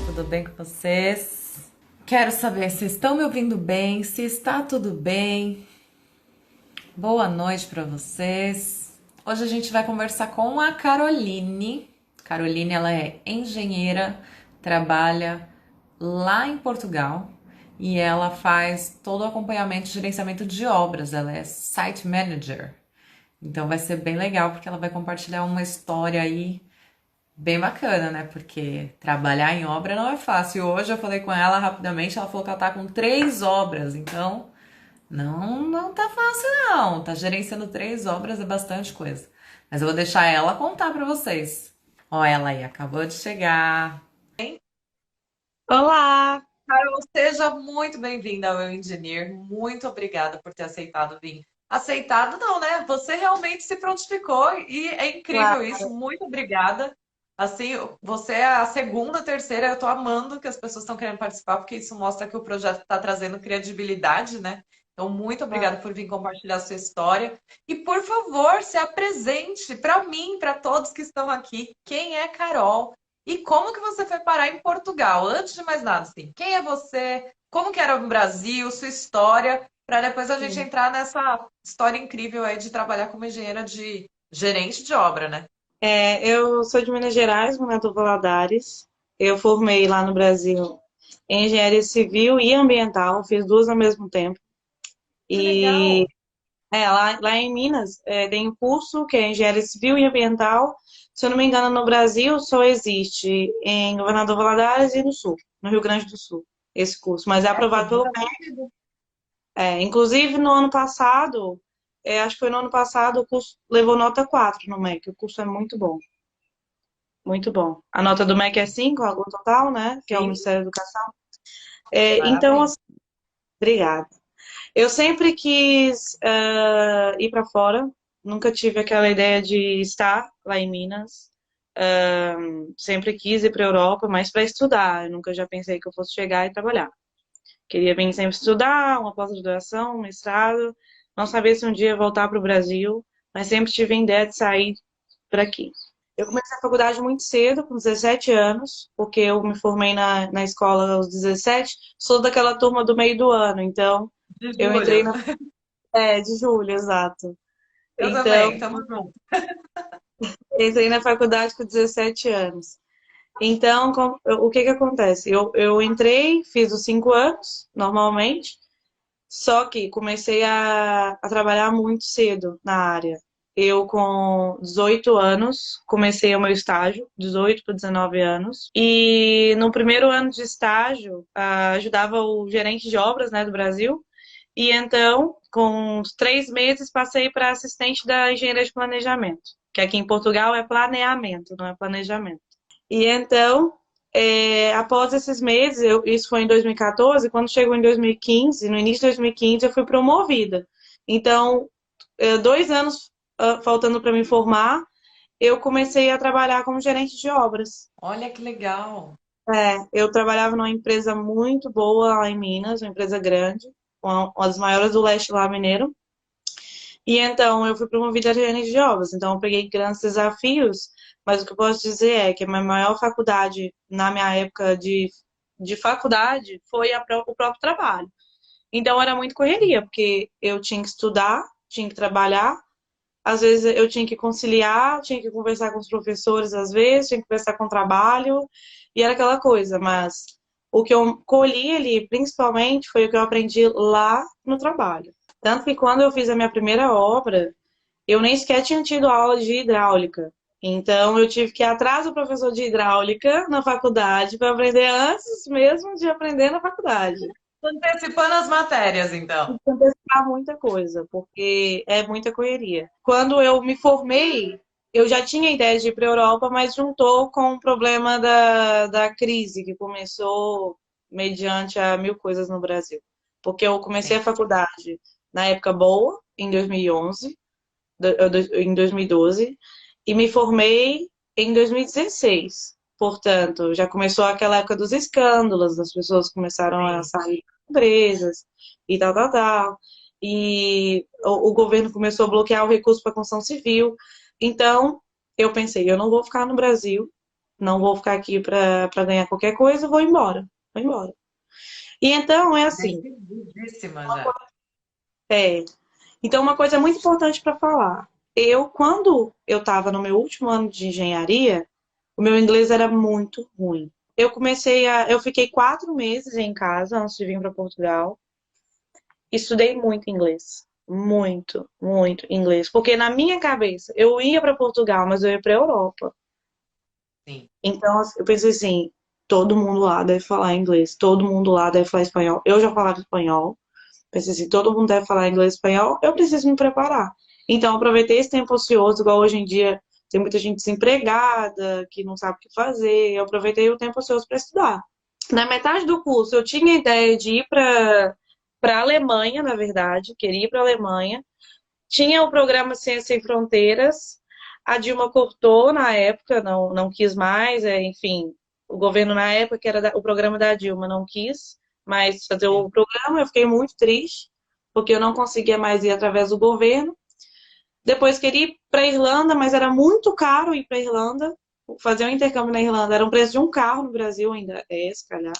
Tudo bem com vocês? Quero saber se estão me ouvindo bem, se está tudo bem. Boa noite para vocês. Hoje a gente vai conversar com a Caroline. Caroline, ela é engenheira, trabalha lá em Portugal e ela faz todo o acompanhamento e gerenciamento de obras. Ela é site manager. Então vai ser bem legal porque ela vai compartilhar uma história aí bem bacana, né? Porque trabalhar em obra não é fácil. Hoje eu falei com ela rapidamente, ela falou que ela tá com 3 obras, então não tá fácil não. Tá gerenciando 3 obras é bastante coisa. Mas eu vou deixar ela contar pra vocês. Ó, ela aí acabou de chegar. Olá! Carol, seja muito bem-vinda ao Eu Engineer. Muito obrigada por ter aceitado vir. Aceitado não, né? Você realmente se prontificou e é incrível Claro. isso. Muito obrigada. Assim, você é a segunda, terceira. Eu tô amando que as pessoas estão querendo participar, porque isso mostra que o projeto está trazendo credibilidade, né? Então, muito obrigada por vir compartilhar a sua história. E, por favor, se apresente para mim, para todos que estão aqui. Quem é Carol? E como que você foi parar em Portugal? Antes de mais nada, assim, quem é você? Como que era no Brasil, sua história, para depois a gente Sim. entrar nessa história incrível aí de trabalhar como engenheira de gerente de obra, né? Eu sou de Minas Gerais, Governador Valadares. Eu formei lá no Brasil em Engenharia Civil e Ambiental, fiz duas ao mesmo tempo. Que E legal. lá em Minas tem um curso que é Engenharia Civil e Ambiental. Se eu não me engano, no Brasil só existe em Governador Valadares e no Sul, no Rio Grande do Sul, esse curso. Mas é É, aprovado pelo inclusive, no ano passado, acho que foi no ano passado, o curso levou nota 4 no MEC. O curso é muito bom, muito bom. A nota do MEC é 5, o total, né? Que é o sim, Ministério da Educação. Então, parabéns. assim, obrigada. Eu sempre quis ir para fora, nunca tive aquela ideia de estar lá em Minas. Sempre quis ir para a Europa, mas para estudar. Eu nunca já pensei que eu fosse chegar e trabalhar. Queria vir sempre estudar, uma pós-graduação, um mestrado. Não sabia se um dia ia voltar para o Brasil, mas sempre tive a ideia de sair para aqui. Eu comecei a faculdade muito cedo, com 17 anos, porque eu me formei na escola aos 17. Sou daquela turma do meio do ano, então De eu entrei julho. na. De julho, exato. Eu Então, também, tamo junto. entrei na faculdade com 17 anos. Então, o que que acontece? Eu entrei, fiz os 5 anos, normalmente. Só que comecei a trabalhar muito cedo na área. Eu, com 18 anos, comecei o meu estágio, 18 para 19 anos. E no primeiro ano de estágio, ajudava o gerente de obras, né, do Brasil. E então, com uns 3 meses, passei para assistente da engenharia de planejamento, que aqui em Portugal é planeamento, não é planejamento. E então, após esses meses, isso foi em 2014, quando chegou em 2015, no início de 2015, eu fui promovida. Então, 2 anos faltando para me formar, eu comecei a trabalhar como gerente de obras. Olha que legal. Eu trabalhava numa empresa muito boa lá em Minas, uma empresa grande, uma das maiores do leste lá mineiro. E então eu fui promovida a gerente de obras. Então eu peguei grandes desafios, mas o que eu posso dizer é que a minha maior faculdade, na minha época de faculdade, foi o próprio trabalho. Então era muito correria, porque eu tinha que estudar, tinha que trabalhar, às vezes eu tinha que conciliar, tinha que conversar com os professores, às vezes, tinha que conversar com o trabalho, e era aquela coisa, mas o que eu colhi ali, principalmente, foi o que eu aprendi lá no trabalho. Tanto que quando eu fiz a minha primeira obra, eu nem sequer tinha tido aula de hidráulica. Então eu tive que ir atrás do professor de hidráulica na faculdade para aprender antes mesmo de aprender na faculdade. Antecipando as matérias, então. Antecipar muita coisa, porque é muita correria. Quando eu me formei, eu já tinha ideia de ir para a Europa, mas juntou com o problema da crise que começou mediante a mil coisas no Brasil. Porque eu comecei a Sim. faculdade na época boa, em 2011, em 2012, e me formei em 2016. Portanto, já começou aquela época dos escândalos, as pessoas começaram a Sim. sair empresas e tal, tal, tal. E o governo começou a bloquear o recurso para a construção civil. Então, eu pensei, eu não vou ficar no Brasil, não vou ficar aqui para ganhar qualquer coisa, vou embora. Vou embora. E então, é assim, Decididíssima já. é, então uma coisa muito importante para falar. Quando eu estava no meu último ano de engenharia, o meu inglês era muito ruim. Eu fiquei 4 meses em casa antes de vir para Portugal. Estudei muito inglês, muito, muito inglês, porque na minha cabeça eu ia para Portugal, mas eu ia para Europa. Sim. Então eu pensei assim, todo mundo lá deve falar inglês, todo mundo lá deve falar espanhol. Eu já falava espanhol. Pensei assim, todo mundo deve falar inglês e espanhol, eu preciso me preparar. Então, aproveitei esse tempo ocioso, igual hoje em dia tem muita gente desempregada, que não sabe o que fazer. Eu aproveitei o tempo ocioso para estudar. Na metade do curso, eu tinha a ideia de ir para a Alemanha, na verdade, queria ir para a Alemanha. Tinha o programa Ciência Sem Fronteiras. A Dilma cortou na época, não quis mais, enfim, o governo na época, que era o programa da Dilma, não quis mais fazer Sim. o programa. Eu fiquei muito triste, porque eu não conseguia mais ir através do governo. Depois queria ir para a Irlanda, mas era muito caro ir para a Irlanda. Fazer um intercâmbio na Irlanda era um preço de um carro no Brasil, ainda é, se calhar.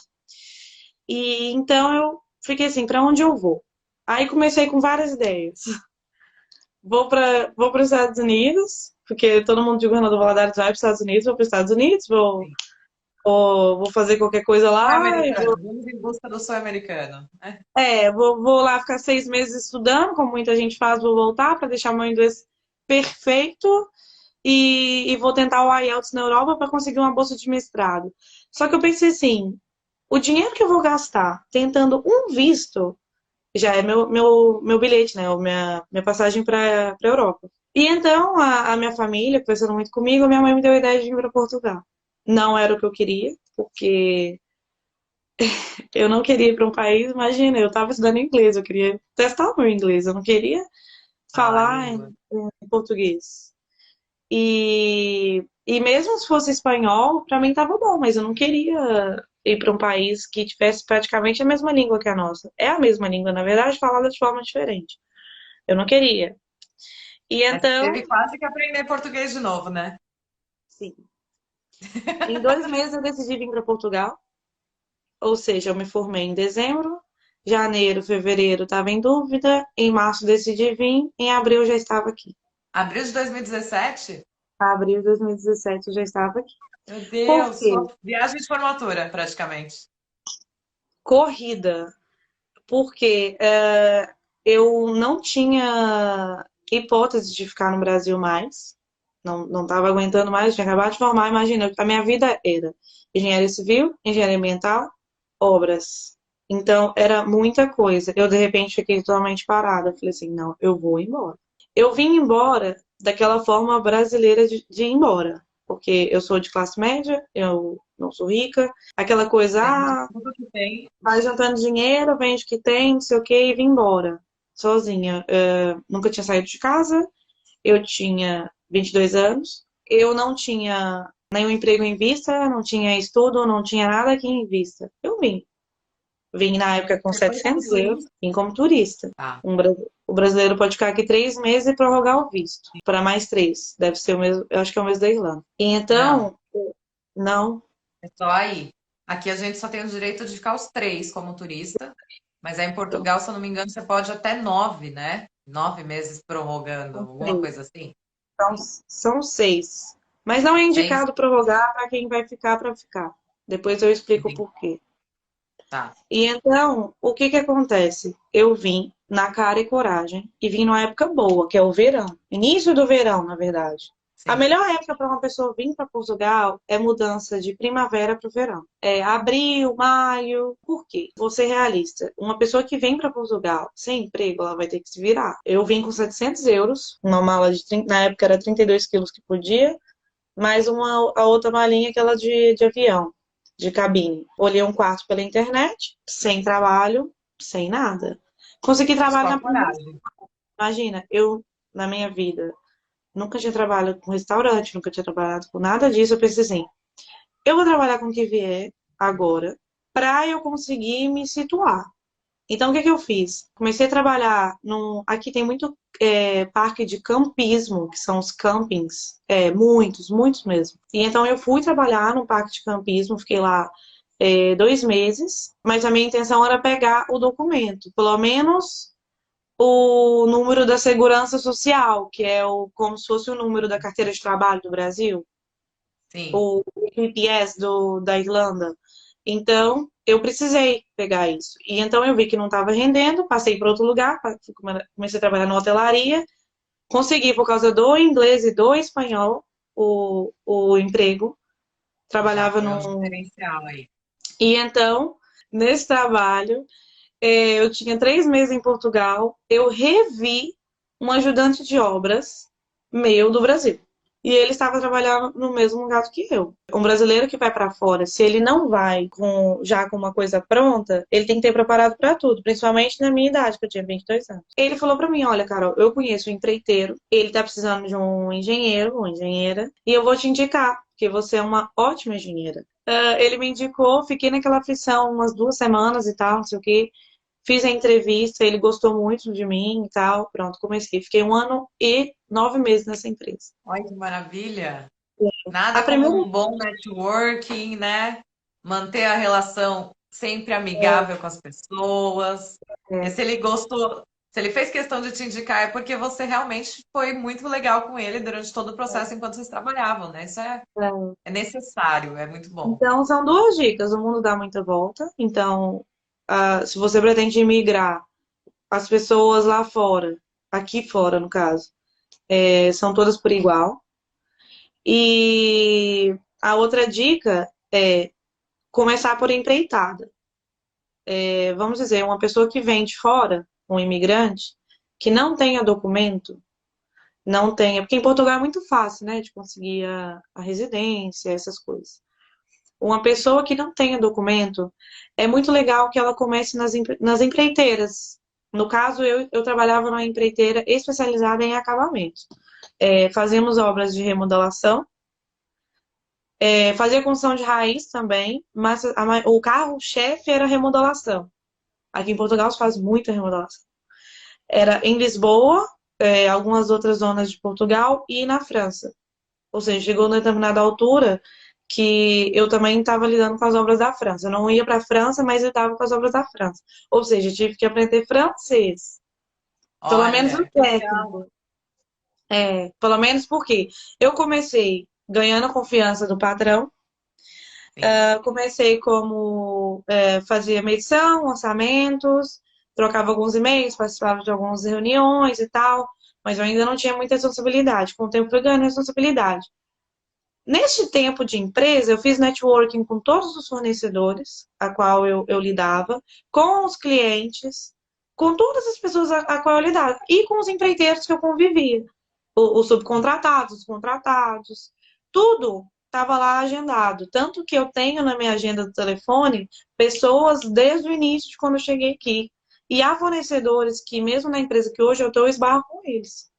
E então eu fiquei assim, para onde eu vou? Aí comecei com várias ideias. Vou para os Estados Unidos, porque todo mundo de Governador Valadares vai para os Estados Unidos, vou para os Estados Unidos, Sim. vou fazer qualquer coisa Sonho lá, americano. Vamos em busca do sonho americano. vou lá ficar 6 meses estudando, como muita gente faz, vou voltar para deixar meu inglês perfeito e vou tentar o IELTS na Europa para conseguir uma bolsa de mestrado. Só que eu pensei assim, o dinheiro que eu vou gastar tentando um visto já é meu bilhete, né? Minha passagem para a Europa. E então a minha família, conversando muito comigo, minha mãe me deu a ideia de vir para Portugal. Não era o que eu queria, porque eu não queria ir para um país, imagina, eu estava estudando inglês, eu queria testar o meu inglês, eu não queria Falar a falar língua. em português. E mesmo se fosse espanhol, para mim estava bom, mas eu não queria ir para um país que tivesse praticamente a mesma língua que a nossa. É a mesma língua, na verdade, falada de forma diferente. Eu não queria. E Aí você então, teve quase que aprender português de novo, né? sim, em 2 meses eu decidi vir para Portugal. Ou seja, eu me formei em dezembro, janeiro, fevereiro estava em dúvida, em março decidi vir, em abril eu já estava aqui. Abril de 2017? Abril de 2017 eu já estava aqui. Meu Por Deus, quê? sua viagem de formatura, praticamente. Corrida. Porque eu não tinha hipótese de ficar no Brasil mais. Não estava aguentando mais, tinha acabado de formar. Imagina, a minha vida era engenharia civil, engenharia ambiental, obras. Então, era muita coisa. Eu, de repente, fiquei totalmente parada. Falei assim, não, eu vou embora. Eu vim embora daquela forma brasileira de ir embora. Porque eu sou de classe média, eu não sou rica. Aquela coisa, Vende tudo que tem. vai juntando dinheiro, vende o que tem, não sei o que, e vim embora. Sozinha. Nunca tinha saído de casa. Eu tinha 22 anos. Eu não tinha nenhum emprego em vista, não tinha estudo, não tinha nada aqui em vista. Eu vim. Vim na época com Você foi como 700 euros, turista. vim como turista. Tá. O brasileiro pode ficar aqui 3 meses e prorrogar o visto. Para mais 3. Deve ser o mesmo, eu acho que é o mesmo da Irlanda. E Não, então, não, é só aí. Aqui a gente só tem o direito de ficar os 3 como turista, mas aí em Portugal, se eu não me engano, você pode até 9, né? 9 meses prorrogando, são alguma 3. coisa assim. São, são 6. Mas não é 6? indicado prorrogar para quem vai ficar para ficar. Depois eu explico o Entendi. porquê. Tá. E então, o que que acontece? Eu vim na cara e coragem e vim numa época boa, que é o verão. Início do verão, na verdade. A Sim. melhor época para uma pessoa vir para Portugal é mudança de primavera para o verão. É abril, maio. Por quê? Vou ser realista. Uma pessoa que vem para Portugal sem emprego, ela vai ter que se virar. Eu vim com 700 euros, uma mala de 30, na época era 32 quilos que podia, mais a outra malinha, aquela de avião, de cabine. Olhei um quarto pela internet, sem trabalho, sem nada. Consegui trabalho Só na primeira. coragem. Imagina, eu, na minha vida, nunca tinha trabalhado com restaurante, nunca tinha trabalhado com nada disso. Eu pensei assim, eu vou trabalhar com o que vier agora para eu conseguir me situar. Então, o que que eu fiz? Comecei a trabalhar num. Aqui tem muito parque de campismo, que são os campings, muitos, muitos mesmo. E então eu fui trabalhar no parque de campismo, fiquei lá 2 meses, mas a minha intenção era pegar o documento, pelo menos o número da segurança social, que é como se fosse o número da carteira de trabalho do Brasil, Sim. o PPS da Irlanda. Então, eu precisei pegar isso. E então eu vi que não estava rendendo, passei para outro lugar, comecei a trabalhar na hotelaria, consegui por causa do inglês e do espanhol o emprego. Já Trabalhava foi um num. diferencial aí. E então, nesse trabalho, eu tinha 3 meses em Portugal, eu revi um ajudante de obras meu do Brasil. E ele estava trabalhando no mesmo lugar que eu. Um brasileiro que vai para fora, se ele não vai já com uma coisa pronta, ele tem que ter preparado para tudo, principalmente na minha idade, que eu tinha 22 anos. Ele falou para mim: Olha, Carol, eu conheço um empreiteiro, ele está precisando de um engenheiro ou engenheira, e eu vou te indicar, porque você é uma ótima engenheira. Ele me indicou, fiquei naquela aflição umas 2 semanas e tal, não sei o quê. Fiz a entrevista, ele gostou muito de mim e tal. Pronto, comecei. Fiquei 1 ano e 9 meses nessa empresa. Olha que maravilha. A Nada como primeira. um bom networking, né? Manter a relação sempre É, amigável com as pessoas. E é, se ele gostou, se ele fez questão de te indicar, é porque você realmente foi muito legal com ele durante todo o processo enquanto vocês trabalhavam, né? Isso é. é necessário, é muito bom. Então, são duas dicas. O mundo dá muita volta. Então, se você pretende imigrar, as pessoas lá fora, aqui fora, no caso, são todas por igual. E a outra dica é começar por empreitada. Vamos dizer, uma pessoa que vem de fora, um imigrante, que não tenha documento, não tenha, porque em Portugal é muito fácil, né, de conseguir a residência, essas coisas. Uma pessoa que não tenha documento, é muito legal que ela comece nas empreiteiras. No caso, eu trabalhava numa empreiteira especializada em acabamento. Fazíamos obras de remodelação, fazia construção de raiz também, mas o carro-chefe era remodelação. Aqui em Portugal se faz muita remodelação. Era em Lisboa, algumas outras zonas de Portugal e na França. Ou seja, chegou a determinada altura que eu também estava lidando com as obras da França. Eu não ia para a França, mas eu estava com as obras da França. Ou seja, eu tive que aprender francês. Pelo menos o Olha, que legal. técnico. Pelo menos porque eu comecei ganhando a confiança do patrão. Sim. Comecei como fazia medição, orçamentos, trocava alguns e-mails, participava de algumas reuniões e tal, mas eu ainda não tinha muita responsabilidade. Com o tempo fui ganhando responsabilidade. Neste tempo de empresa, eu fiz networking com todos os fornecedores a qual eu lidava, com os clientes, com todas as pessoas a qual eu lidava, e com os empreiteiros que eu convivia, os subcontratados, os contratados, tudo estava lá agendado. Tanto que eu tenho na minha agenda do telefone pessoas desde o início de quando eu cheguei aqui. E há fornecedores que, mesmo na empresa que hoje eu estou, eu esbarro com eles.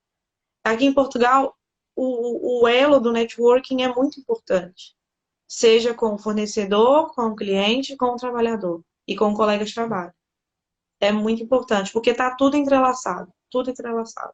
Aqui em Portugal, o elo do networking é muito importante. Seja com o fornecedor, com o cliente, com o trabalhador e com o colega de trabalho. É muito importante, porque está tudo entrelaçado. Tudo entrelaçado.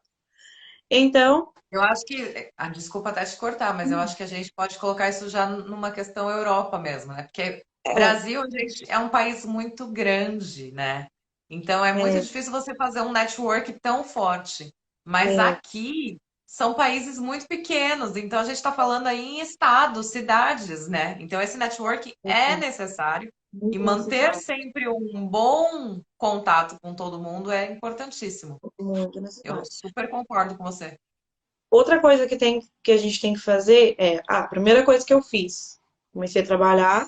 Então, Eu acho que, desculpa até te cortar, mas eu acho que a gente pode colocar isso já numa questão Europa mesmo, né? Porque é, Brasil, gente, é um país muito grande, né? Então é muito é, difícil você fazer um network tão forte. Mas é aqui são países muito pequenos, então a gente está falando aí em estados, cidades, né? Então esse network é necessário e muito manter necessário. sempre um bom contato com todo mundo é importantíssimo. Muito Eu necessário. super concordo com você. Outra coisa que a gente tem que fazer a primeira coisa que eu fiz, comecei a trabalhar,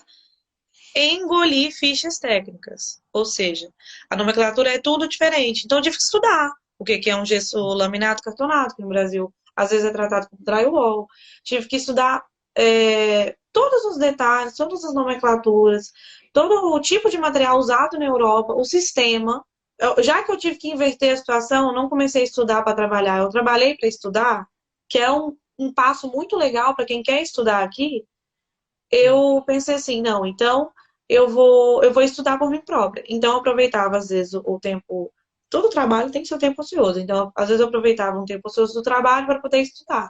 engolir fichas técnicas. Ou seja, a nomenclatura é tudo diferente. Então, eu tive que estudar o que é um gesso laminado cartonado, que no Brasil às vezes é tratado como drywall. Tive que estudar todos os detalhes, todas as nomenclaturas, todo o tipo de material usado na Europa, o sistema. Já que eu tive que inverter a situação, eu não comecei a estudar para trabalhar, eu trabalhei para estudar, que é um passo muito legal para quem quer estudar aqui, eu pensei assim, não, então eu vou estudar por mim própria. Então eu aproveitava às vezes o tempo, todo trabalho tem seu tempo ocioso. Então, às vezes eu aproveitava um tempo ocioso do trabalho para poder estudar.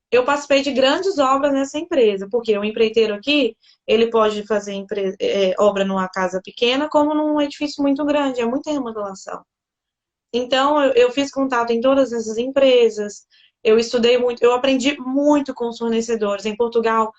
Eu participei de grandes obras nessa empresa, porque o empreiteiro aqui, ele pode fazer obra numa casa pequena, como num edifício muito grande, é muita remodelação. Então, eu fiz contato em todas essas empresas, eu estudei muito, eu aprendi muito com os fornecedores. Em Portugal,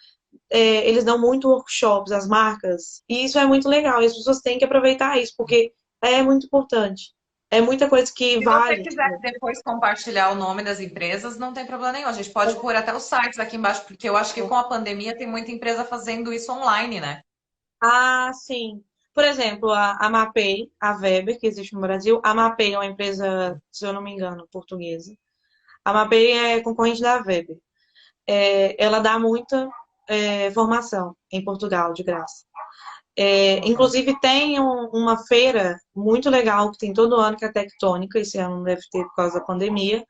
eles dão muito workshops, as marcas, e isso é muito legal, e as pessoas têm que aproveitar isso, porque é muito importante. É muita coisa que Se você vale. quiser depois compartilhar o nome das empresas, não tem problema nenhum. A gente pode pôr até os sites aqui embaixo, porque eu acho que com a pandemia tem muita empresa fazendo isso online, né? Ah, sim. Por exemplo, a Mapei, a Weber, que existe no Brasil. A Mapei é uma empresa, se eu não me engano, portuguesa. A Mapei é concorrente da Weber. Ela dá muita formação em Portugal, de graça. Inclusive, tem uma feira muito legal que tem todo ano, que é a Tectônica. Esse ano não deve ter por causa da pandemia.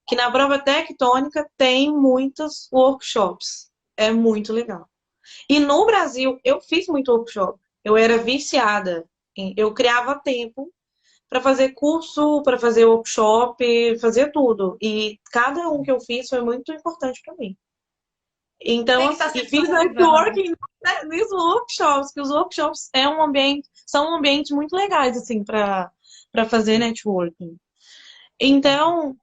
Que na prova Tectônica tem muitos workshops. É muito legal. E no Brasil, eu fiz muito workshop. Eu era viciada. Eu criava tempo para fazer curso, para fazer workshop, fazer tudo. E cada um que eu fiz foi muito importante para mim. Então, Tem que assim, estar e sempre se fiz atualizando, né? networking, né, nos workshops, que os workshops são um ambiente muito legais, assim, para fazer networking. Então,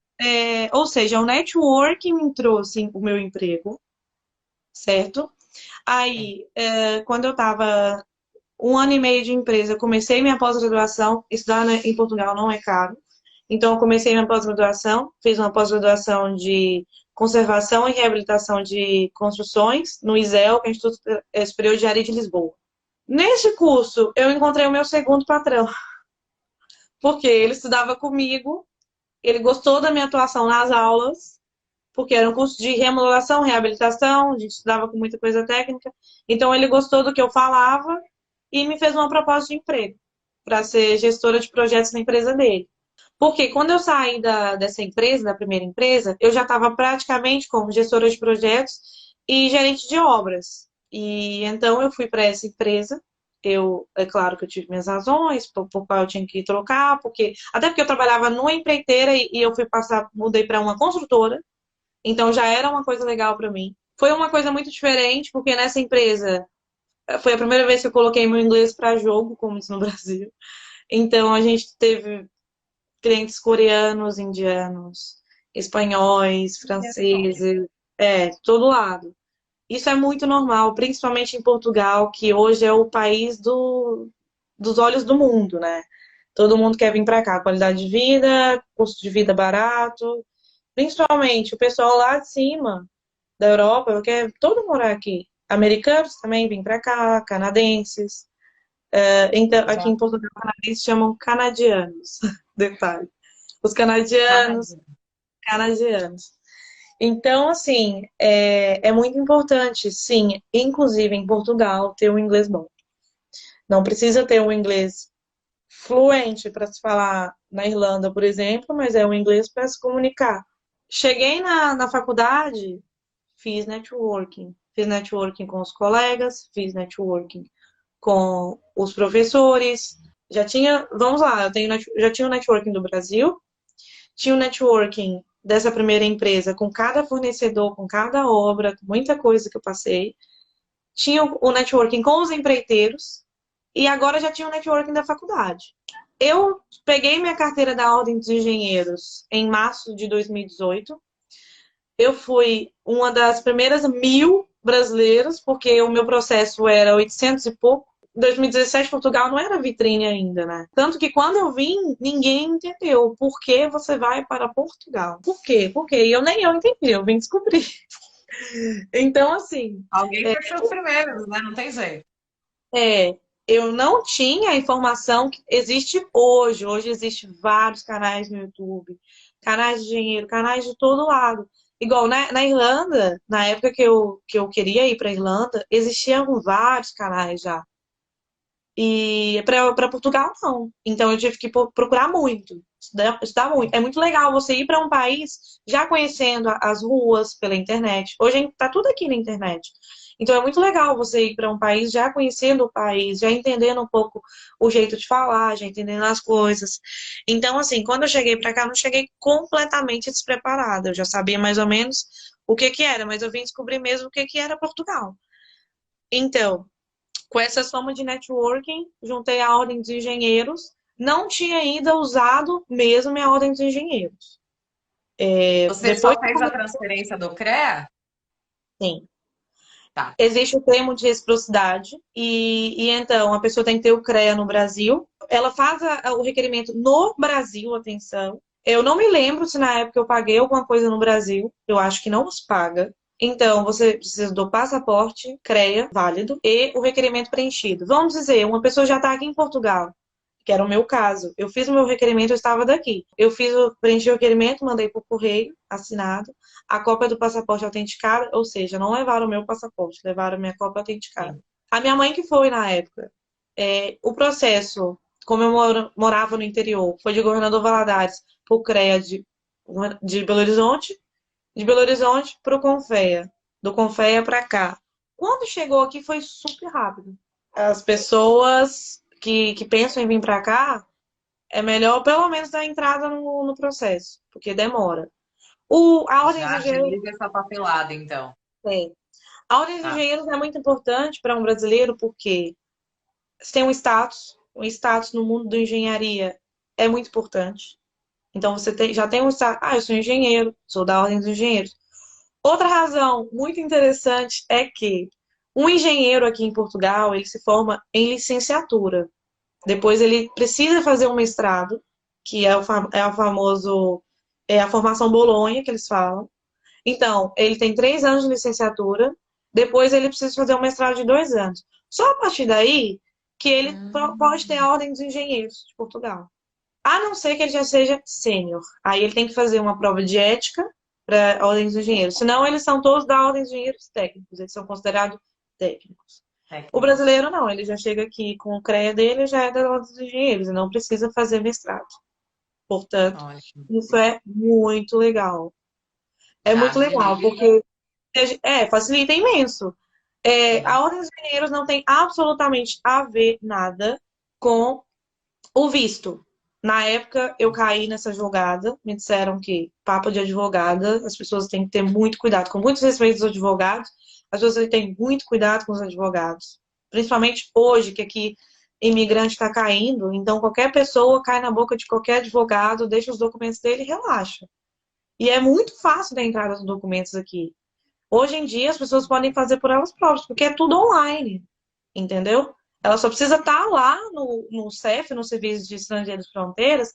ou seja, o networking me trouxe o meu emprego, certo? Aí, quando eu estava um ano e meio de empresa, eu comecei minha pós-graduação. Estudar em Portugal não é caro. Então, eu comecei minha pós-graduação, fiz uma pós-graduação de conservação e reabilitação de construções no ISEL, que é o Instituto Superior de Engenharia de Lisboa. Nesse curso, eu encontrei o meu segundo patrão, porque ele estudava comigo, ele gostou da minha atuação nas aulas, porque era um curso de remodelação, reabilitação, a gente estudava com muita coisa técnica. Então, ele gostou do que eu falava e me fez uma proposta de emprego para ser gestora de projetos na empresa dele. Porque quando eu saí dessa empresa, da primeira empresa, eu já estava praticamente como gestora de projetos e gerente de obras. E então eu fui para essa empresa. É claro que eu tive minhas razões por qual eu tinha que trocar, até porque eu trabalhava numa empreiteira e eu mudei para uma construtora. Então já era uma coisa legal para mim. Foi uma coisa muito diferente, porque nessa empresa foi a primeira vez que eu coloquei meu inglês para jogo, como isso no Brasil. Então a gente teve clientes coreanos, indianos, espanhóis, Olha só. franceses, todo lado. Isso é muito normal, principalmente em Portugal, que hoje é o país dos olhos do mundo, né? Todo mundo quer vir para cá, qualidade de vida, custo de vida barato, principalmente o pessoal lá de cima da Europa quer todo morar aqui. Americanos também vêm para cá, canadenses. Então, aqui em Exato. Portugal, canadenses chamam canadianos. Detalhe. Os canadianos, Canadá. canadianos. Então, assim, é muito importante, sim, inclusive em Portugal, ter um inglês bom. Não precisa ter um inglês fluente para se falar na Irlanda, por exemplo, mas é um inglês para se comunicar. Cheguei na faculdade, fiz networking. Fiz networking com os colegas, fiz networking com os professores. Vamos lá, já tinha o networking do Brasil, tinha o networking dessa primeira empresa com cada fornecedor, com cada obra, com muita coisa que eu passei. Tinha o networking com os empreiteiros e agora já tinha o networking da faculdade. Eu peguei minha carteira da Ordem dos Engenheiros em março de 2018. Eu fui uma das primeiras 1.000 brasileiras, porque o meu processo era 800 e pouco. Em 2017, Portugal não era vitrine ainda, né? Tanto que quando eu vim, ninguém entendeu por que você vai para Portugal. Por quê? Por quê? E nem eu entendi, eu vim descobrir. Então, assim, Alguém foi para os primeiros, né? Não tem jeito. é, eu não tinha a informação que existe hoje. Hoje existe vários canais no YouTube, canais de dinheiro, canais de todo lado. Igual na Irlanda, na época que eu queria ir para Irlanda, existiam vários canais já. E para Portugal, não. Então eu tive que procurar muito, estudar muito. É muito legal você ir para um país já conhecendo as ruas pela internet. Hoje está tudo aqui na internet. Então é muito legal você ir para um país já conhecendo o país, já entendendo um pouco o jeito de falar, já entendendo as coisas. Então, assim, quando eu cheguei para cá, eu não cheguei completamente despreparada. Eu já sabia mais ou menos o que que era, mas eu vim descobrir mesmo o que que era Portugal. Então, com essa soma de networking, juntei a Ordem dos Engenheiros. Não tinha ainda usado mesmo a Ordem dos Engenheiros. Você Depois, só fez a transferência do CREA? sim, Tá. existe o termo de reciprocidade e então a pessoa tem que ter o CREA no Brasil. Ela faz o requerimento no Brasil, atenção. Eu não me lembro se na época eu paguei alguma coisa no Brasil. Eu acho que não se paga. Então, você precisa do passaporte, CREA, válido, e o requerimento preenchido. Vamos dizer, uma pessoa já está aqui em Portugal, que era o meu caso. Eu fiz o meu requerimento, eu estava daqui. Preenchi o requerimento, mandei por correio, assinado, a cópia do passaporte autenticada, ou seja, não levaram o meu passaporte, levaram a minha cópia autenticada. Sim. A minha mãe que foi na época. O processo, como eu morava no interior, foi de Governador Valadares para o CREA de Belo Horizonte, de Belo Horizonte para o Confea, do Confea para cá. Quando chegou aqui foi super rápido. As pessoas que pensam em vir para cá, é melhor pelo menos dar entrada no processo, porque demora. A Ordem dos Já Engenheiros agiliza essa papelada, então. tem. A Ordem dos Tá. Engenheiros é muito importante para um brasileiro porque você tem um status no mundo da engenharia é muito importante. Então você já tem um status, eu sou engenheiro, sou da Ordem dos Engenheiros. Outra razão muito interessante é que um engenheiro aqui em Portugal, ele se forma em licenciatura. Depois ele precisa fazer um mestrado, que é o famoso, é a formação Bolonha, que eles falam. Então, ele tem 3 anos de licenciatura, depois ele precisa fazer um mestrado de 2 anos. Só a partir daí que ele pode ter a Hum, Ordem dos Engenheiros de Portugal. A não ser que ele já seja sênior. Aí ele tem que fazer uma prova de ética para a Ordem dos Engenheiros. Senão, eles são todos da Ordem dos Engenheiros técnicos. Eles são considerados técnicos. O técnicos. brasileiro não. Ele já chega aqui com o CREA dele, já é da Ordem dos Engenheiros. E não precisa fazer mestrado. Portanto, Olha, isso é muito legal. É já muito legal, agiliza. porque facilita imenso. Sim. A Ordem dos Engenheiros não tem absolutamente a ver nada com o visto. Na época, eu caí nessa jogada. Me disseram que papo de advogada, as pessoas têm que ter muito cuidado. Com muitos respeitos aos advogados, as pessoas têm que ter muito cuidado com os advogados. Principalmente hoje, que aqui imigrante está caindo. Então, qualquer pessoa cai na boca de qualquer advogado, deixa os documentos dele e relaxa. E é muito fácil da entrada dos documentos aqui. Hoje em dia, as pessoas podem fazer por elas próprias, porque é tudo online, entendeu? Ela só precisa estar lá no CEF, no Serviço de Estrangeiros e Fronteiras,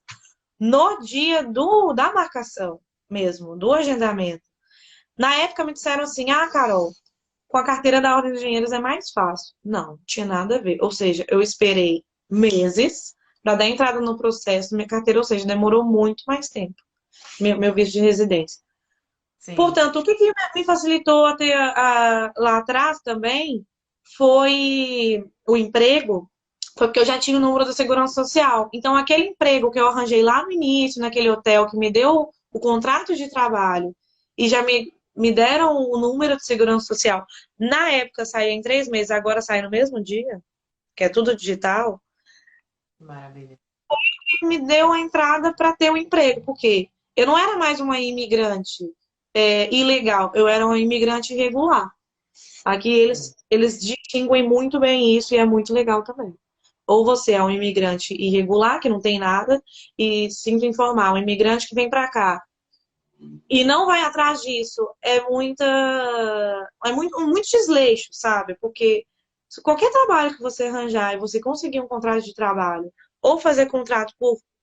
no dia da marcação mesmo, do agendamento. Na época me disseram assim, Carol, com a carteira da Ordem dos Engenheiros é mais fácil. Não, tinha nada a ver. Ou seja, eu esperei meses para dar entrada no processo, minha carteira, ou seja, demorou muito mais tempo, meu visto de residência. Sim. Portanto, o que me facilitou até lá atrás também foi o emprego, foi porque eu já tinha o número da Segurança Social. Então, aquele emprego que eu arranjei lá no início, naquele hotel que me deu o contrato de trabalho e já me deram o número de Segurança Social, na época saía em 3 meses, agora sai no mesmo dia, que é tudo digital, Maravilha. me deu a entrada para ter o emprego, porque eu não era mais uma imigrante ilegal, eu era uma imigrante irregular. Aqui Sim. eles distinguem muito bem isso e é muito legal também. Ou você é um imigrante irregular, que não tem nada, e sinto informar, um imigrante que vem para cá e não vai atrás disso, é muito desleixo, sabe? Porque qualquer trabalho que você arranjar e você conseguir um contrato de trabalho, ou fazer contrato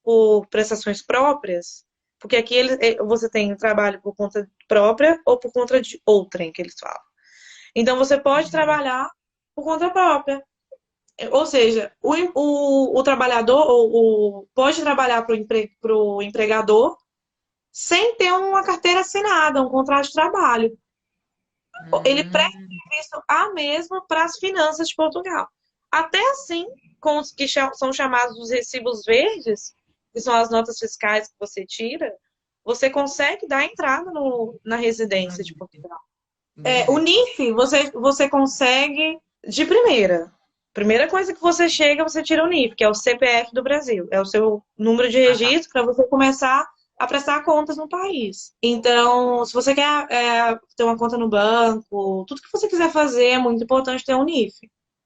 por prestações próprias, porque aqui você tem trabalho por conta própria ou por conta de outrem, que eles falam. Então, você pode Uhum. trabalhar por conta própria. Ou seja, o trabalhador pode trabalhar para o empregador sem ter uma carteira assinada, um contrato de trabalho. Ele presta Hum, serviço a mesma para as finanças de Portugal. Até assim, com os que são chamados os recibos verdes, que são as notas fiscais que você tira, você consegue dar entrada na residência de Portugal. O NIF, você consegue de primeira. Primeira coisa que você chega, você tira o NIF, que é o CPF do Brasil. É o seu número de Ah, tá. registro para você começar a prestar contas no país. Então, se você quer ter uma conta no banco, tudo que você quiser fazer é muito importante ter um NIF.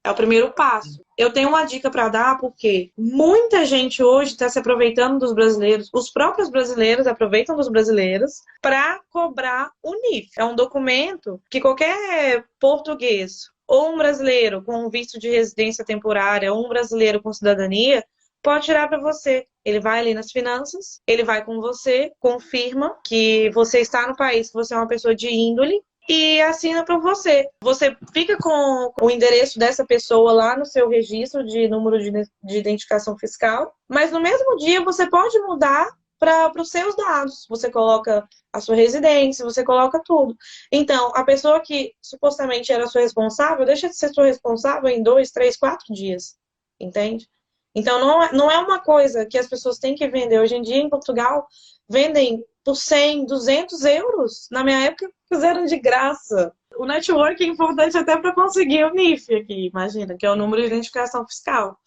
É o primeiro passo. Eu tenho uma dica para dar, porque muita gente hoje está se aproveitando dos brasileiros, os próprios brasileiros aproveitam dos brasileiros para cobrar o NIF. É um documento que qualquer português ou um brasileiro com visto de residência temporária ou um brasileiro com cidadania pode tirar para você. Ele vai ali nas finanças, ele vai com você, confirma que você está no país, que você é uma pessoa de índole e assina para você. Você fica com o endereço dessa pessoa lá no seu registro de número de identificação fiscal, mas no mesmo dia você pode mudar para os seus dados. Você coloca a sua residência, você coloca tudo. Então, a pessoa que supostamente era sua responsável, deixa de ser sua responsável em 2, 3, 4 dias. Entende? Então, não é uma coisa que as pessoas têm que vender. Hoje em dia, em Portugal, vendem por 100, 200 euros. Na minha época, fizeram de graça. O network é importante até para conseguir o NIF aqui, imagina, que é o número de identificação fiscal.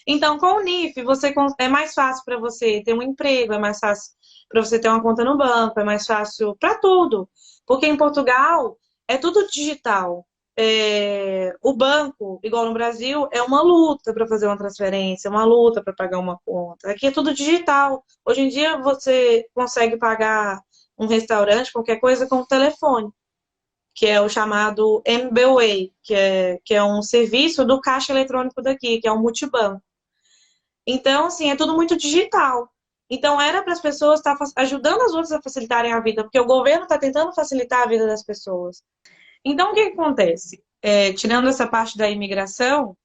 Então, com o NIF, é mais fácil para você ter um emprego, é mais fácil para você ter uma conta no banco, é mais fácil para tudo. Porque em Portugal é tudo digital. O banco, igual no Brasil, é uma luta para fazer uma transferência, uma luta para pagar uma conta. Aqui é tudo digital. Hoje em dia você consegue pagar um restaurante, qualquer coisa, com o telefone, que é o chamado MBWay, que é um serviço do caixa eletrônico daqui, que é um multibanco. Então, assim, é tudo muito digital. Então, era para as pessoas estar ajudando as outras a facilitarem a vida, porque o governo está tentando facilitar a vida das pessoas. Então, o que acontece? Tirando essa parte da imigração,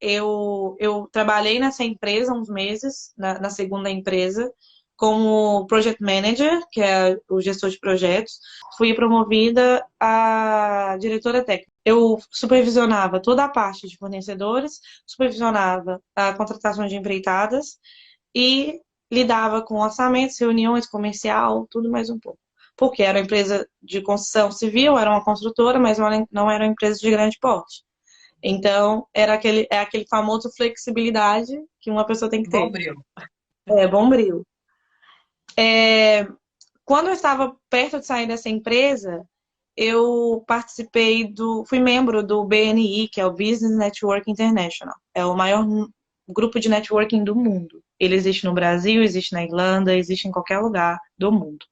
eu trabalhei nessa empresa uns meses, na segunda empresa, como Project Manager, que é o gestor de projetos. Fui promovida a diretora técnica. Eu supervisionava toda a parte de fornecedores, supervisionava a contratação de empreitadas e lidava com orçamentos, reuniões, comercial, tudo mais um pouco. Porque era uma empresa de construção civil, era uma construtora, mas não era uma empresa de grande porte. Então, aquele famoso flexibilidade que uma pessoa tem que ter. Bombril. Bombril. Quando eu estava perto de sair dessa empresa, eu fui membro do BNI, que é o Business Network International. É o maior grupo de networking do mundo. Ele existe no Brasil, existe na Irlanda, existe em qualquer lugar do mundo.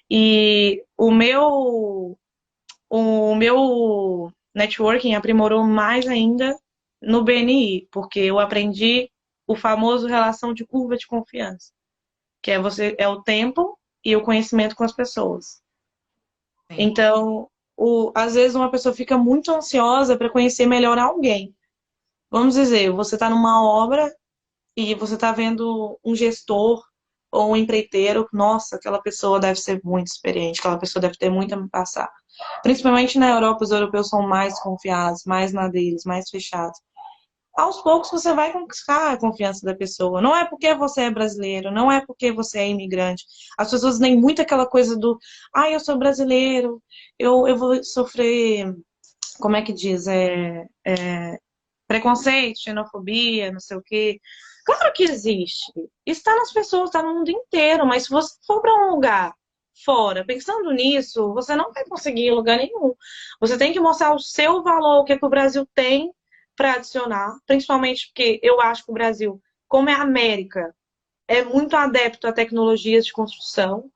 E o meu networking aprimorou mais ainda no BNI, porque eu aprendi o famoso relação de curva de confiança, que é o tempo e o conhecimento com as pessoas. Sim. Então, às vezes uma pessoa fica muito ansiosa para conhecer melhor alguém. Vamos dizer, você está numa obra e você está vendo um gestor ou um empreiteiro, nossa, aquela pessoa deve ser muito experiente, aquela pessoa deve ter muito a me passar. Principalmente na Europa, os europeus são mais confiados, mais na deles, mais fechados. Aos poucos você vai conquistar a confiança da pessoa. Não é porque você é brasileiro, não é porque você é imigrante. As pessoas têm muito aquela coisa do, eu sou brasileiro, eu vou sofrer, como é que diz? Preconceito, xenofobia, não sei o quê. Claro que existe. Isso está nas pessoas, está no mundo inteiro, mas se você for para um lugar fora, pensando nisso, você não vai conseguir em lugar nenhum. Você tem que mostrar o seu valor, o que, é que o Brasil tem para adicionar, principalmente porque eu acho que o Brasil, como é a América, é muito adepto a tecnologias de construção,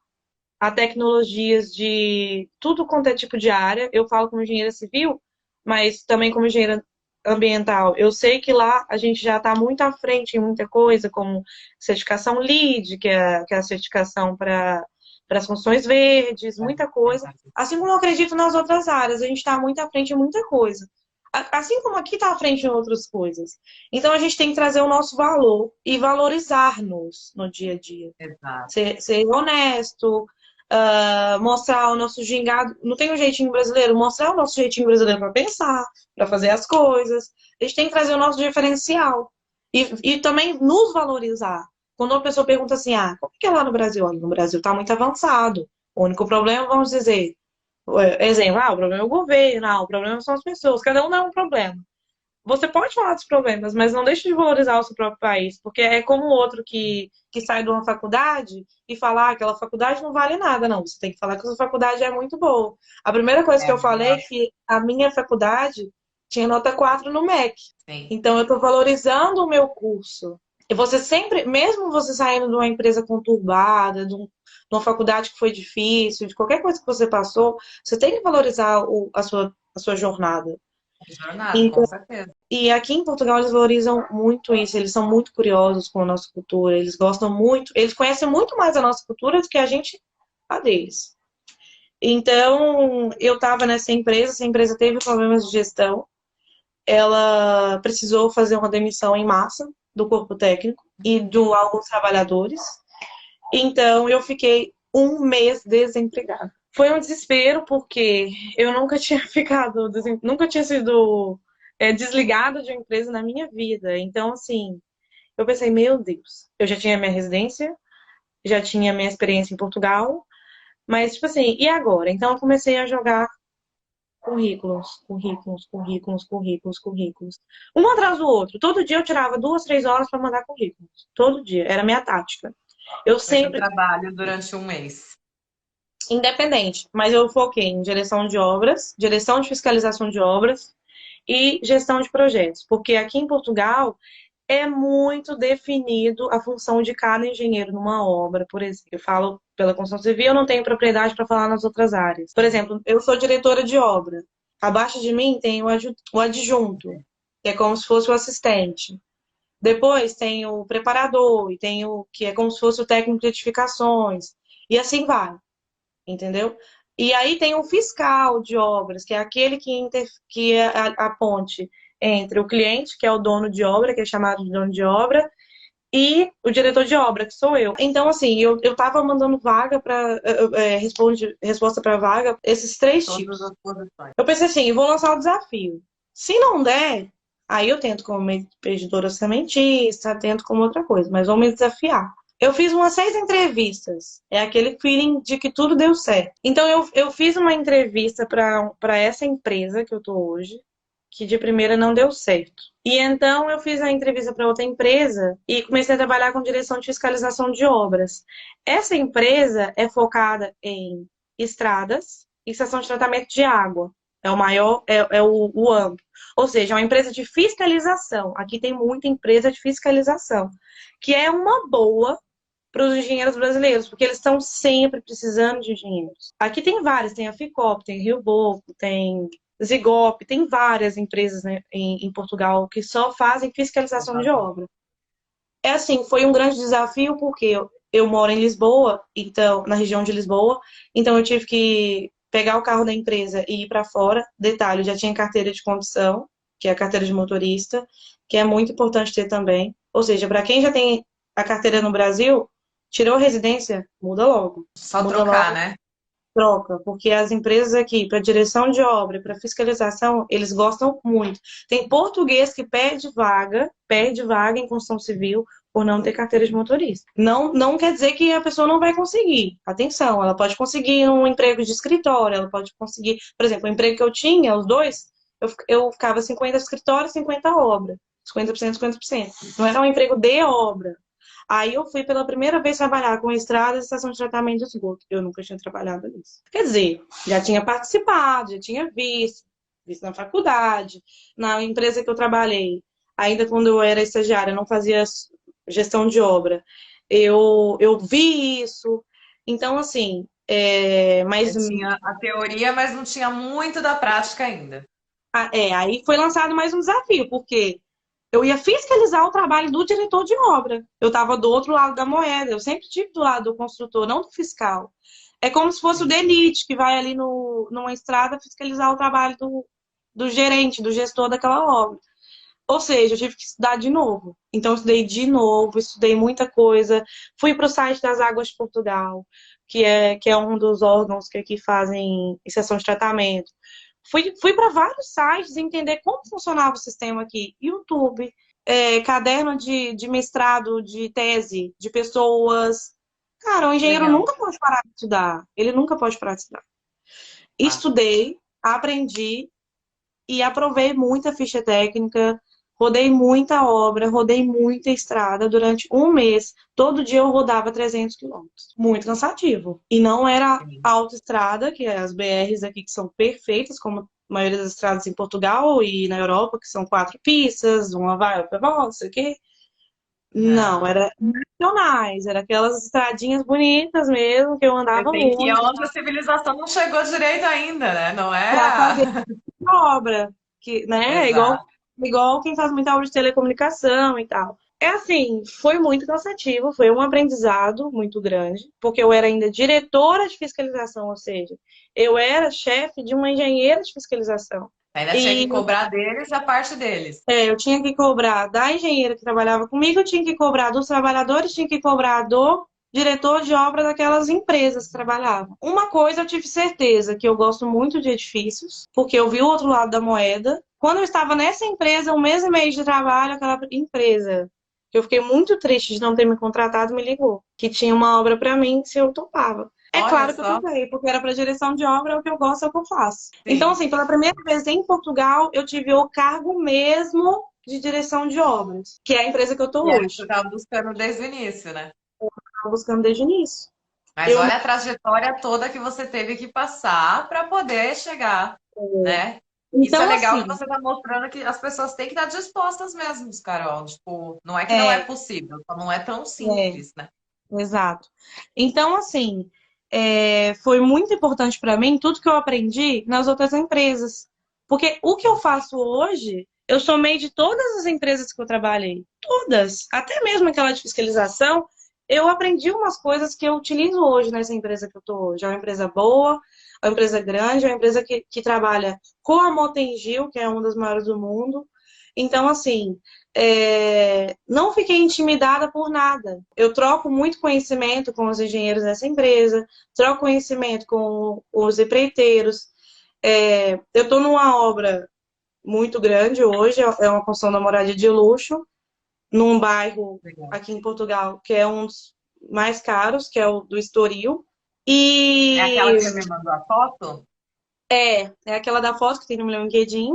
a tecnologias de tudo quanto é tipo de área. Eu falo como engenheira civil, mas também como engenheira ambiental. Eu sei que lá a gente já está muito à frente em muita coisa, como certificação LEED, que é a certificação para as funções verdes, muita coisa. Assim como eu acredito nas outras áreas, a gente está muito à frente em muita coisa. Assim como aqui está à frente em outras coisas. Então a gente tem que trazer o nosso valor e valorizar-nos no dia a dia. Exato. Ser honesto, mostrar o nosso gingado. Não tem um jeitinho brasileiro? Mostrar o nosso jeitinho brasileiro para pensar, para fazer as coisas. A gente tem que trazer o nosso diferencial. E também nos valorizar. Quando uma pessoa pergunta assim, como que é lá no Brasil? Olha, no Brasil está muito avançado. O único problema, vamos dizer, Exemplo, o problema é o governo, o problema são as pessoas, cada um dá um problema. Você pode falar dos problemas, mas não deixe de valorizar o seu próprio país, porque é como o outro que sai de uma faculdade e fala que aquela faculdade não vale nada, não. Você tem que falar que a sua faculdade é muito boa. A primeira coisa que É, eu falei é que a minha faculdade tinha nota 4 no MEC. sim. Então, eu estou valorizando o meu curso. E você sempre, mesmo você saindo de uma empresa conturbada, de uma faculdade que foi difícil, de qualquer coisa que você passou, você tem que valorizar a sua jornada. Jornada, com Então, certeza. e aqui em Portugal eles valorizam muito isso, eles são muito curiosos com a nossa cultura, eles gostam muito, eles conhecem muito mais a nossa cultura do que a gente a deles. Então, eu estava nessa empresa, essa empresa teve problemas de gestão, ela precisou fazer uma demissão em massa do corpo técnico e de alguns trabalhadores. Então, eu fiquei um mês desempregada. Foi um desespero porque eu nunca tinha nunca tinha sido desligada de uma empresa na minha vida. Então, assim, eu pensei, meu Deus, eu já tinha minha residência, já tinha minha experiência em Portugal, mas, tipo assim, e agora? Então, eu comecei a jogar currículos, currículos, currículos, currículos, currículos. Um atrás do outro. Todo dia eu tirava 2, 3 horas para mandar currículos. Todo dia. Era a minha tática. Eu Foi seu sempre, trabalho durante um mês. independente, mas eu foquei em direção de obras, direção de fiscalização de obras e gestão de projetos. Porque aqui em Portugal é muito definido a função de cada engenheiro numa obra, por exemplo. Eu falo pela construção civil, eu não tenho propriedade para falar nas outras áreas. Por exemplo, eu sou diretora de obra. Abaixo de mim tem o adjunto, que é como se fosse o assistente. Depois tem o preparador, e tem o que é como se fosse o técnico de edificações. E assim vai, entendeu? E aí tem o fiscal de obras, que é aquele que é a ponte entre o cliente, que é o dono de obra, que é chamado de dono de obra, e o diretor de obra, que sou eu. Então, assim, eu tava mandando vaga para resposta para vaga, esses três Todas tipos. as posições. Eu pensei assim, eu vou lançar o desafio. Se não der, aí eu tento como expedidora sementista, tento como outra coisa, mas vou me desafiar. Eu fiz umas 6 entrevistas. É aquele feeling de que tudo deu certo. Então, eu fiz uma entrevista para essa empresa que eu tô hoje, que de primeira não deu certo. E então eu fiz a entrevista para outra empresa e comecei a trabalhar com direção de fiscalização de obras. Essa empresa é focada em estradas e estação de tratamento de água. É o maior, é o amplo. Ou seja, é uma empresa de fiscalização. Aqui tem muita empresa de fiscalização, que é uma boa para os engenheiros brasileiros, porque eles estão sempre precisando de engenheiros. Aqui tem várias, tem a Ficop, tem Rio Boco, tem Zigop, tem várias empresas, né, em Portugal que só fazem fiscalização de obra. É assim, foi um grande desafio porque eu moro em Lisboa, então na região de Lisboa, então eu tive que pegar o carro da empresa e ir para fora. Detalhe, eu já tinha carteira de condução, que é a carteira de motorista, que é muito importante ter também. Ou seja, para quem já tem a carteira no Brasil, tirou a residência, muda logo. Só Muda trocar, logo, né? troca, porque as empresas aqui, para direção de obra, para fiscalização, eles gostam muito. Tem português que perde vaga em construção civil por não ter carteira de motorista. Não, não quer dizer que a pessoa não vai conseguir. Atenção, ela pode conseguir um emprego de escritório, ela pode conseguir, por exemplo, o emprego que eu tinha, os dois, eu ficava 50 escritório, 50 obra. 50%, 50%. Não era um emprego de obra. Aí eu fui pela primeira vez trabalhar com estradas e estação de tratamento de esgoto. Eu nunca tinha trabalhado nisso. Quer dizer, já tinha participado, já tinha visto na faculdade, na empresa que eu trabalhei. Ainda quando eu era estagiária, não fazia gestão de obra. Eu vi isso. Então, assim, mas Você tinha a teoria, mas não tinha muito da prática ainda. aí foi lançado mais um desafio, porque eu ia fiscalizar o trabalho do diretor de obra. Eu estava do outro lado da moeda. Eu sempre estive do lado do construtor, não do fiscal. É como se fosse o Sim. DENIT, que vai ali numa estrada fiscalizar o trabalho do gerente, do gestor daquela obra. Ou seja, eu tive que estudar de novo. Então, eu estudei de novo, estudei muita coisa. Fui para o site das Águas de Portugal, que é um dos órgãos que aqui fazem estação de tratamento. Fui para vários sites entender como funcionava o sistema aqui. YouTube, caderno de mestrado, de tese, de pessoas. Cara, o engenheiro Legal. nunca pode parar de estudar. Ele nunca pode parar de estudar. Tá. Estudei, aprendi e aprovei muita ficha técnica, rodei muita obra, rodei muita estrada durante um mês. Todo dia eu rodava 300 quilômetros. Muito cansativo. E não era Sim. autoestrada, que é as BRs aqui que são perfeitas, como a maioria das estradas em Portugal e na Europa, que são 4 pistas, uma vai, outra volta, não sei o quê. Não, Não. era nacionais, era aquelas estradinhas bonitas mesmo, que eu Você andava tem que ir muito onde a civilização não chegou direito ainda, né? Não é para fazer a obra, que, né, Exato. igual quem faz muita obra de telecomunicação e tal. É assim, foi muito cansativo, foi um aprendizado muito grande, porque eu era ainda diretora de fiscalização, ou seja, eu era chefe de uma engenheira de fiscalização. Ainda tinha que E cobrar deles a parte deles. eu tinha que cobrar da engenheira que trabalhava comigo, eu tinha que cobrar dos trabalhadores, tinha que cobrar do diretor de obra daquelas empresas que trabalhavam. Uma coisa eu tive certeza, que eu gosto muito de edifícios, porque eu vi o outro lado da moeda. Quando eu estava nessa empresa, um mês e meio de trabalho, aquela empresa, que eu fiquei muito triste de não ter me contratado, me ligou, que tinha uma obra para mim, se eu topava. É Olha claro que eu só. topei, porque era para direção de obra, é o que eu gosto, é o que eu faço. Então, Sim. assim, pela primeira vez em Portugal, eu tive o cargo mesmo de direção de obras, que é a empresa que eu E estou era o que você hoje. estava buscando desde o início, né? Estou buscando desde o início. Mas Eu olha a trajetória toda que você teve que passar para poder chegar, né? Isso é Então, legal que assim, você está mostrando que as pessoas têm que estar dispostas mesmo, Carol. Tipo, não é que não é é, possível, só não é tão é, simples, né? exato. Então, assim, foi muito importante para mim tudo que eu aprendi nas outras empresas. Porque o que eu faço hoje, eu somei de todas as empresas que eu trabalhei. Todas. Até mesmo aquela de fiscalização, eu aprendi umas coisas que eu utilizo hoje nessa empresa que eu estou hoje. É uma empresa boa, é uma empresa grande, é uma empresa que trabalha com a Motengil, que é uma das maiores do mundo. Então, assim, não fiquei intimidada por nada. Eu troco muito conhecimento com os engenheiros dessa empresa, troco conhecimento com os empreiteiros. Eu estou numa obra muito grande hoje, é uma construção da moradia de luxo, num bairro Legal. aqui em Portugal, que é um dos mais caros, que é o do Estoril. É aquela E que você me mandou a foto? é aquela da foto que tem no meu LinkedIn.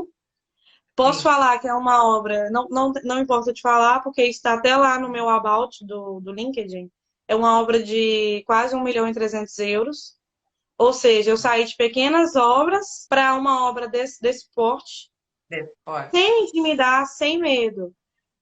Posso Sim. falar que é uma obra, não importa te falar, porque está até lá no meu About do LinkedIn. É uma obra de quase 1.300.000 euros. Ou seja, eu saí de pequenas obras para uma obra desse porte, Depois. sem me intimidar, sem medo.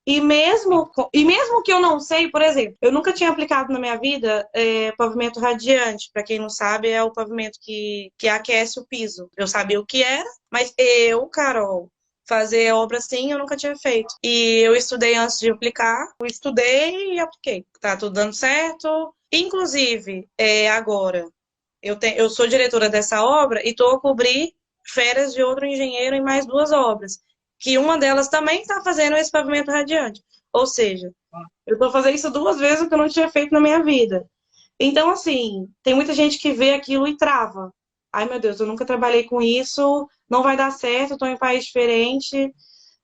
E mesmo, Sim. e mesmo que eu não sei, por exemplo, eu nunca tinha aplicado na minha vida pavimento radiante. Para quem não sabe, é o pavimento que aquece o piso. Eu sabia o que era, mas eu, Carol, fazer obra assim eu nunca tinha feito. E eu estudei antes de aplicar, eu estudei e apliquei. Tá tudo dando certo. Inclusive, agora, eu sou diretora dessa obra e estou a cobrir férias de outro engenheiro em mais 2 obras, que uma delas também está fazendo esse pavimento radiante. Ou seja, eu estou fazendo isso 2 vezes o que eu não tinha feito na minha vida. Então, assim, tem muita gente que vê aquilo e trava. Ai, meu Deus, eu nunca trabalhei com isso, não vai dar certo, estou em um país diferente.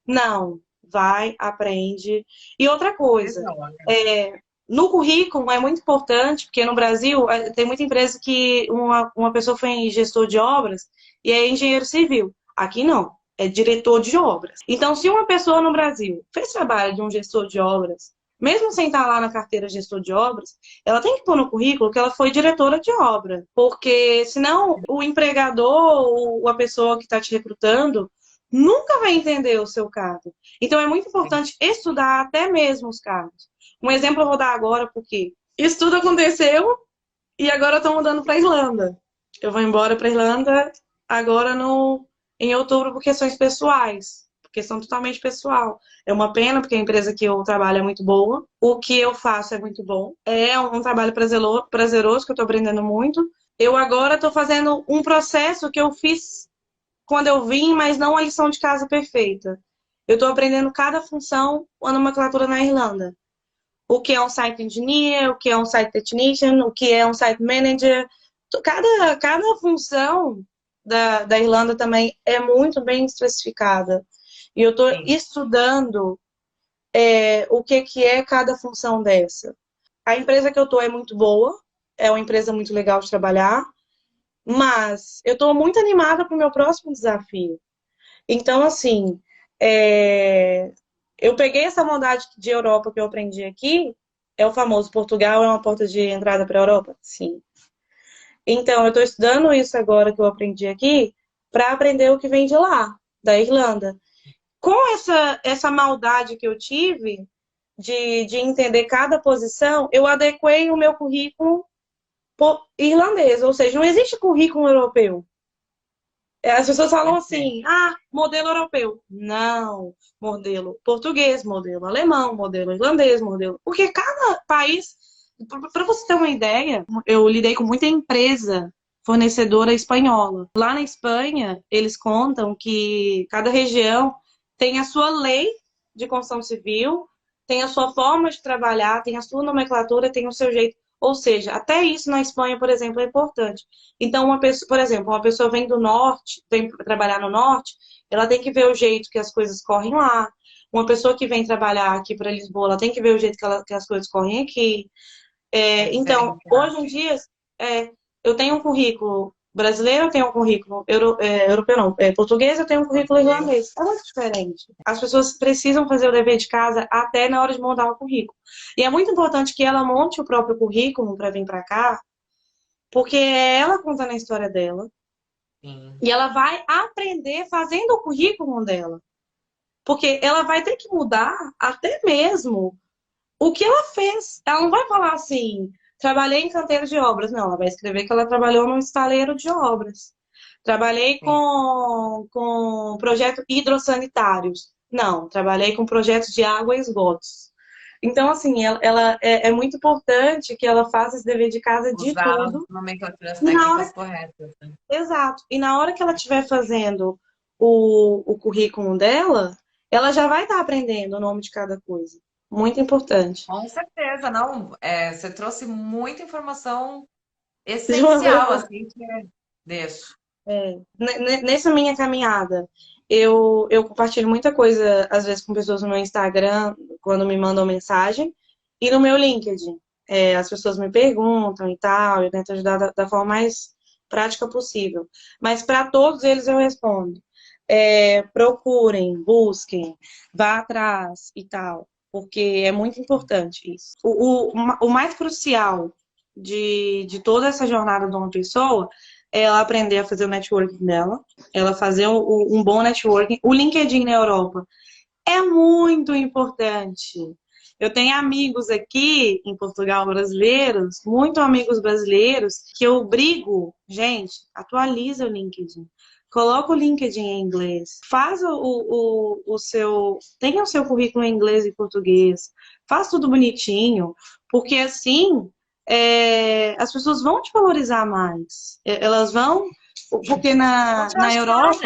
Não, vai, aprende. E outra coisa, Coisa, olha. no currículo é muito importante, porque no Brasil tem muita empresa que uma pessoa foi gestor de obras e é engenheiro civil. Aqui não, é diretor de obras. Então, se uma pessoa no Brasil fez trabalho de um gestor de obras, mesmo sem estar lá na carteira gestor de obras, ela tem que pôr no currículo que ela foi diretora de obra, porque senão o empregador ou a pessoa que está te recrutando nunca vai entender o seu cargo. Então, é muito Sim. importante estudar até mesmo os cargos. Um exemplo eu vou dar agora, porque isso tudo aconteceu e agora eu estou mudando para Irlanda. Eu vou embora para Irlanda agora em outubro por questões pessoais, por questão totalmente pessoal. É uma pena, porque a empresa que eu trabalho é muito boa, o que eu faço é muito bom, é um trabalho prazeroso que eu estou aprendendo muito. Eu agora estou fazendo um processo que eu fiz quando eu vim, mas não a lição de casa perfeita. Eu estou aprendendo cada função, a nomenclatura na Irlanda. O que é um site engineer, o que é um site technician, o que é um site manager. Cada função da Irlanda também é muito bem especificada. E eu estou Sim. estudando o que é cada função dessa. A empresa que eu estou é muito boa, é uma empresa muito legal de trabalhar, Mas eu estou muito animada para o meu próximo desafio. Então, assim, é, eu peguei essa vontade de Europa que eu aprendi aqui. É o famoso Portugal é uma porta de entrada para a Europa? Sim. Então, eu estou estudando isso agora que eu aprendi aqui para aprender o que vem de lá, da Irlanda. Com essa maldade que eu tive de entender cada posição, eu adequei o meu currículo irlandês, ou seja, não existe currículo europeu. As pessoas falam Perfeito. assim, modelo europeu. Não, modelo português, modelo alemão, modelo irlandês, modelo. Porque cada país, para você ter uma ideia, eu lidei com muita empresa fornecedora espanhola. Lá na Espanha, eles contam que cada região tem a sua lei de construção civil, tem a sua forma de trabalhar, tem a sua nomenclatura, tem o seu jeito. Ou seja, até isso na Espanha, por exemplo, é importante. Então, uma pessoa, por exemplo, uma pessoa vem do norte, vem trabalhar no norte, ela tem que ver o jeito que as coisas correm lá. Uma pessoa que vem trabalhar aqui para Lisboa, ela tem que ver o jeito que as coisas correm aqui. É Então, diferenciado. hoje em dia, é, eu tenho um currículo brasileiro, eu tenho um currículo europeu, não, português, eu tenho um currículo Português. irlandês. É muito diferente. As pessoas precisam fazer o dever de casa até na hora de montar o currículo. E é muito importante que ela monte o próprio currículo para vir para cá, porque é ela contando a história dela. Sim. E ela vai aprender fazendo o currículo dela. Porque ela vai ter que mudar até mesmo o que ela fez. Ela não vai falar assim, trabalhei em canteiro de obras. Não, ela vai escrever que ela trabalhou num estaleiro de obras. Trabalhei Sim. com projetos hidrossanitários. Não, trabalhei com projetos de água e esgotos. Então, assim, ela é muito importante que ela faça esse dever de casa de Usar as tudo. nomenclaturas E na técnicas hora, corretas, né? exato. E na hora que ela estiver fazendo o currículo dela, ela já vai estar aprendendo o nome de cada coisa. Muito importante. Com certeza, não. Você trouxe muita informação De uma vez, essencial, assim, que deixo. nessa minha caminhada, eu compartilho muita coisa, às vezes, com pessoas no meu Instagram, quando me mandam mensagem, e no meu LinkedIn. As pessoas me perguntam e tal, eu tento ajudar da forma mais prática possível. Mas para todos eles eu respondo. Procurem, busquem, vá atrás e tal, porque é muito importante isso. O mais crucial de toda essa jornada de uma pessoa é ela aprender a fazer o networking dela, ela fazer um bom networking. O LinkedIn na Europa é muito importante. Eu tenho amigos aqui em Portugal brasileiros, muito amigos brasileiros, que eu brigo, gente, atualiza o LinkedIn. Coloca o LinkedIn em inglês. Faz o seu. Tenha o seu currículo em inglês e português. Faz tudo bonitinho, porque assim as pessoas vão te valorizar mais. Elas vão. Porque Vou te na achar, Europa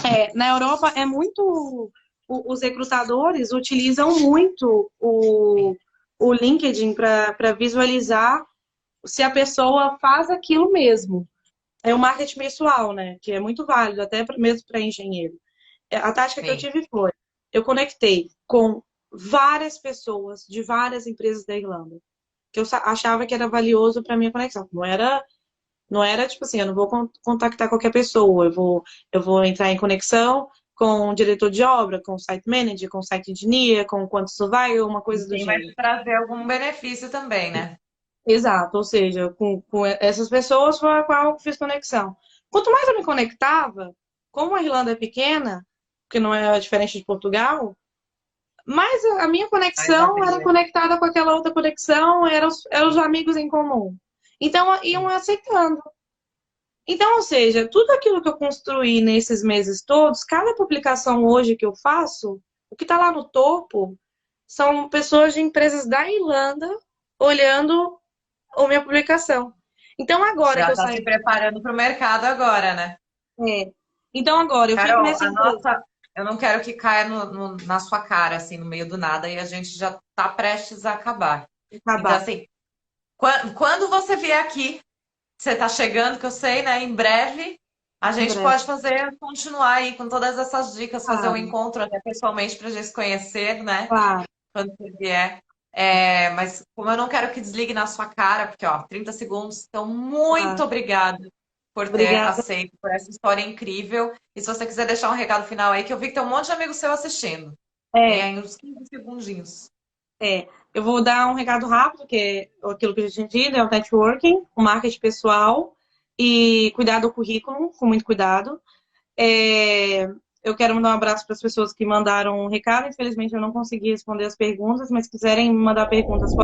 né? na Europa é muito. Os recrutadores utilizam muito o LinkedIn para visualizar se a pessoa faz aquilo mesmo. É o marketing pessoal, né? Que é muito válido, até mesmo para engenheiro. A tática que eu Sim. tive foi: eu conectei com várias pessoas de várias empresas da Irlanda, que eu achava que era valioso para minha conexão. Não era tipo assim, eu não vou contactar qualquer pessoa, eu vou entrar em conexão com o diretor de obra, com o site manager, com o site engineer, com quanto isso vai, ou uma E coisa do quem vai gênero. te trazer algum benefício também, né? Exato, ou seja, com essas pessoas com a qual eu fiz conexão. Quanto mais eu me conectava, como a Irlanda é pequena, que não é diferente de Portugal, mais a minha Mais conexão era abrir. conectada com aquela outra conexão, eram os amigos em comum. Então, iam aceitando. Então, ou seja, tudo aquilo que eu construí nesses meses todos, cada publicação hoje que eu faço, o que está lá no topo são pessoas de empresas da Irlanda olhando a minha publicação. Então, agora que Já eu está se saí. preparando para o mercado agora, né? É, então, agora eu fico Carol, nessa empresa. eu não quero que caia na sua cara, assim, no meio do nada, e a gente já está prestes a acabar. Então, Acabar. assim, quando você vier aqui, você está chegando, que eu sei, né? Em breve, a Em gente breve. pode continuar aí com todas essas dicas, fazer um Claro, encontro até pessoalmente para a gente se conhecer, né? claro. Quando você vier. Mas como eu não quero que desligue na sua cara, porque, ó, 30 segundos, então Ah, muito obrigada por ter obrigada. aceito, por essa história incrível. E se você quiser deixar um recado final aí, que eu vi que tem um monte de amigo seu assistindo. Tem É, aí uns 15 segundinhos. eu vou dar um recado rápido, que é aquilo que eu já tinha dito, é o networking, o marketing pessoal e cuidar do currículo, com muito cuidado. É, eu quero mandar um abraço para as pessoas que mandaram um recado. Infelizmente, eu não consegui responder as perguntas, mas se quiserem me mandar perguntas,